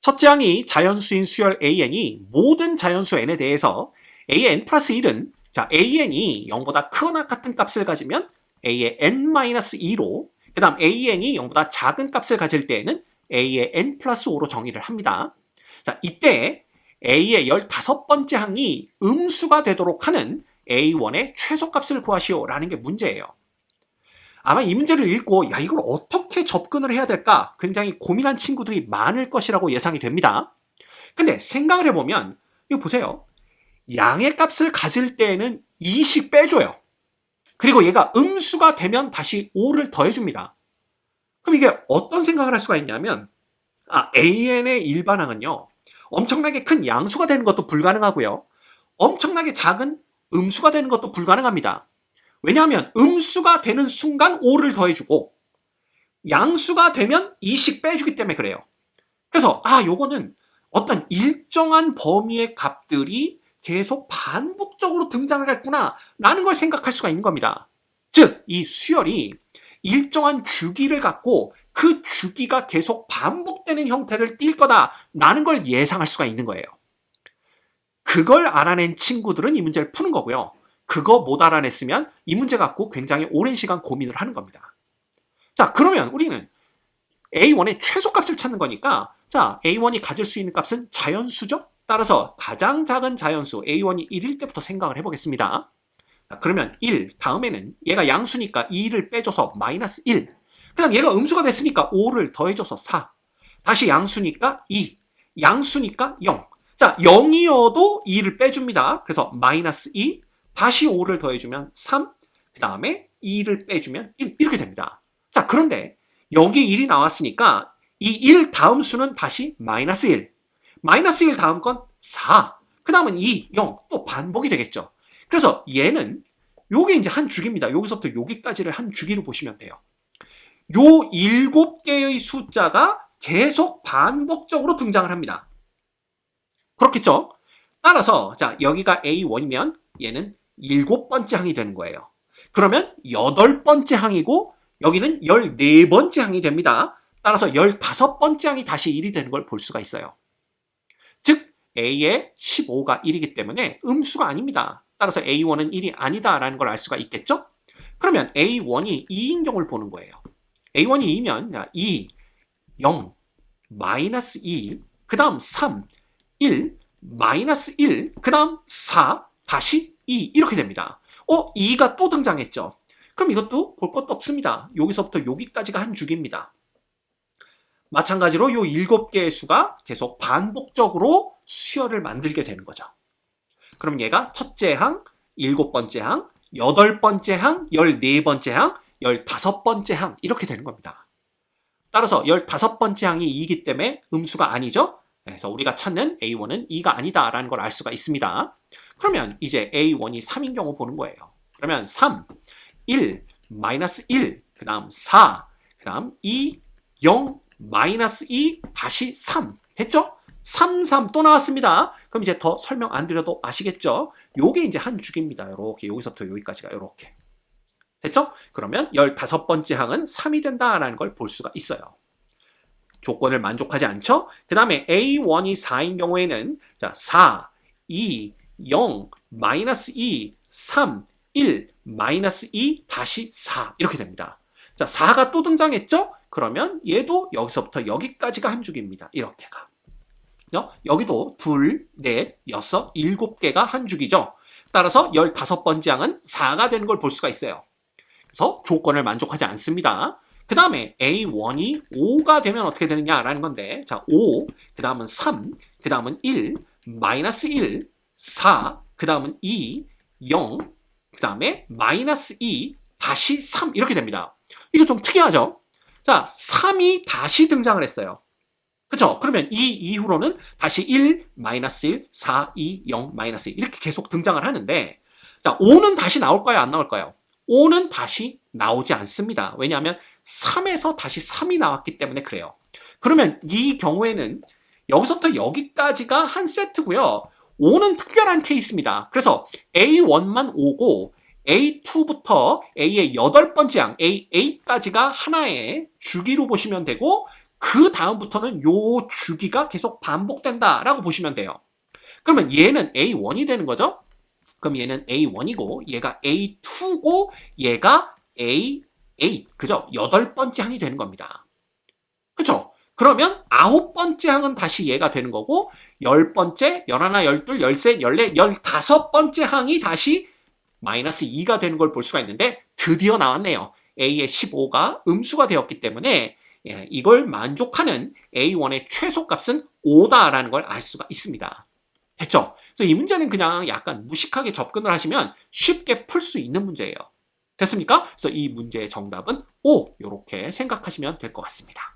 첫째 항이 자연수인 수열 an이 모든 자연수 n에 대해서 an 플러스 1은 자, an이 0보다 크거나 같은 값을 가지면 a의 n-2로 그 다음 an이 0보다 작은 값을 가질 때에는 a의 n 플러스 5로 정의를 합니다. 자, 이때 a의 15번째 항이 음수가 되도록 하는 a1의 최소값을 구하시오 라는 게 문제예요. 아마 이 문제를 읽고 야 이걸 어떻게 접근을 해야 될까 굉장히 고민한 친구들이 많을 것이라고 예상이 됩니다. 근데 생각을 해보면 이거 보세요. 양의 값을 가질 때에는 2씩 빼줘요. 그리고 얘가 음수가 되면 다시 5를 더해줍니다. 그럼 이게 어떤 생각을 할 수가 있냐면 an의 일반항은요. 엄청나게 큰 양수가 되는 것도 불가능하고요. 엄청나게 작은 음수가 되는 것도 불가능합니다. 왜냐하면 음수가 되는 순간 5를 더해주고 양수가 되면 2씩 빼주기 때문에 그래요. 그래서 요거는 어떤 일정한 범위의 값들이 계속 반복적으로 등장하겠구나 라는 걸 생각할 수가 있는 겁니다. 즉, 이 수열이 일정한 주기를 갖고 그 주기가 계속 반복되는 형태를 띌 거다라는 걸 예상할 수가 있는 거예요. 그걸 알아낸 친구들은 이 문제를 푸는 거고요. 그거 못 알아냈으면 이 문제 갖고 굉장히 오랜 시간 고민을 하는 겁니다. 자, 그러면 우리는 A1의 최소값을 찾는 거니까 자, A1이 가질 수 있는 값은 자연수죠? 따라서 가장 작은 자연수 A1이 1일 때부터 생각을 해보겠습니다. 자, 그러면 1, 다음에는 얘가 양수니까 2를 빼줘서 마이너스 1. 그 다음 얘가 음수가 됐으니까 5를 더해줘서 4. 다시 양수니까 2. 양수니까 0. 자, 0이어도 2를 빼줍니다. 그래서 마이너스 2. 다시 5를 더해주면 3, 그 다음에 2를 빼주면 1 이렇게 됩니다. 자, 그런데 여기 1이 나왔으니까 이 1 다음 수는 다시 마이너스 1, 마이너스 1 다음 건 4, 그 다음은 2, 0 또 반복이 되겠죠. 그래서 얘는 요게 이제 한 주기입니다. 여기서부터 여기까지를 한 주기로 보시면 돼요. 요 7개의 숫자가 계속 반복적으로 등장을 합니다. 그렇겠죠? 따라서 자, 여기가 A1이면 얘는 7번째 항이 되는 거예요. 그러면 8번째 항이고 여기는 14번째 항이 됩니다. 따라서 15번째 항이 다시 1이 되는 걸 볼 수가 있어요. 즉 A의 15가 1이기 때문에 음수가 아닙니다. 따라서 A1은 1이 아니다라는 걸 알 수가 있겠죠? 그러면 A1이 2인 경우를 보는 거예요. A1이 2면 2, 0, 마이너스 2, 그 다음 3, 1, 마이너스 1, 그 다음 4, 다시 2 이렇게 됩니다. 2가 또 등장했죠. 그럼 이것도 볼 것도 없습니다. 여기서부터 여기까지가 한 주기입니다. 마찬가지로 요 7개의 수가 계속 반복적으로 수열을 만들게 되는 거죠. 그럼 얘가 첫째 항, 7번째 항, 8번째 항, 14번째 항, 15번째 항 이렇게 되는 겁니다. 따라서 15번째 항이 2이기 때문에 음수가 아니죠. 그래서 우리가 찾는 A1은 2가 아니다라는 걸 알 수가 있습니다. 그러면 이제 A1이 3인 경우 보는 거예요. 그러면 3, 1, 마이너스 1, 그 다음 4, 그 다음 2, 0, 마이너스 2, 다시 3. 됐죠? 3, 3 또 나왔습니다. 그럼 이제 더 설명 안 드려도 아시겠죠? 요게 이제 한 주기입니다. 요렇게 여기서부터 여기까지가 요렇게. 됐죠? 그러면 15번째 항은 3이 된다라는 걸 볼 수가 있어요. 조건을 만족하지 않죠? 그 다음에 A1이 4인 경우에는 자 4, 2, 0, 마이너스 2, 3, 1, 마이너스 2, 다시 4 이렇게 됩니다. 자 4가 또 등장했죠? 그러면 얘도 여기서부터 여기까지가 한 주기입니다. 이렇게가. 여기도 2, 4, 6, 7개가 한 주기죠. 따라서 15번째 항은 4가 되는 걸 볼 수가 있어요. 그래서 조건을 만족하지 않습니다. 그 다음에 A1이 5가 되면 어떻게 되느냐라는 건데 자 5, 그 다음은 3, 그 다음은 1, 마이너스 1, 4, 그 다음은 2, 0, 그 다음에 마이너스 2, 다시 3 이렇게 됩니다. 이거 좀 특이하죠? 자 3이 다시 등장을 했어요. 그쵸? 그러면 이 이후로는 다시 1, 마이너스 1, 4, 2, 0, 마이너스 1 이렇게 계속 등장을 하는데 자 5는 다시 나올까요? 안 나올까요? 5는 다시 나오지 않습니다. 왜냐하면 3에서 다시 3이 나왔기 때문에 그래요. 그러면 이 경우에는 여기서부터 여기까지가 한 세트고요. 5는 특별한 케이스입니다. 그래서 A1만 5고 A2부터 A의 8번째 항, A8까지가 하나의 주기로 보시면 되고 그 다음부터는 요 주기가 계속 반복된다라고 보시면 돼요. 그러면 얘는 A1이 되는 거죠? 그럼 얘는 A1이고 얘가 A2고 얘가 A8, 그죠? 8번째 항이 되는 겁니다. 그죠? 그러면 9번째 항은 다시 얘가 되는 거고 10번째, 11, 12, 13, 14, 15번째 항이 다시 마이너스 2가 되는 걸 볼 수가 있는데 드디어 나왔네요. A의 15가 음수가 되었기 때문에 이걸 만족하는 A1의 최소값은 5다라는 걸 알 수가 있습니다. 됐죠? 그래서 이 문제는 그냥 약간 무식하게 접근을 하시면 쉽게 풀 수 있는 문제예요. 됐습니까? 그래서 이 문제의 정답은 5 이렇게 생각하시면 될 것 같습니다.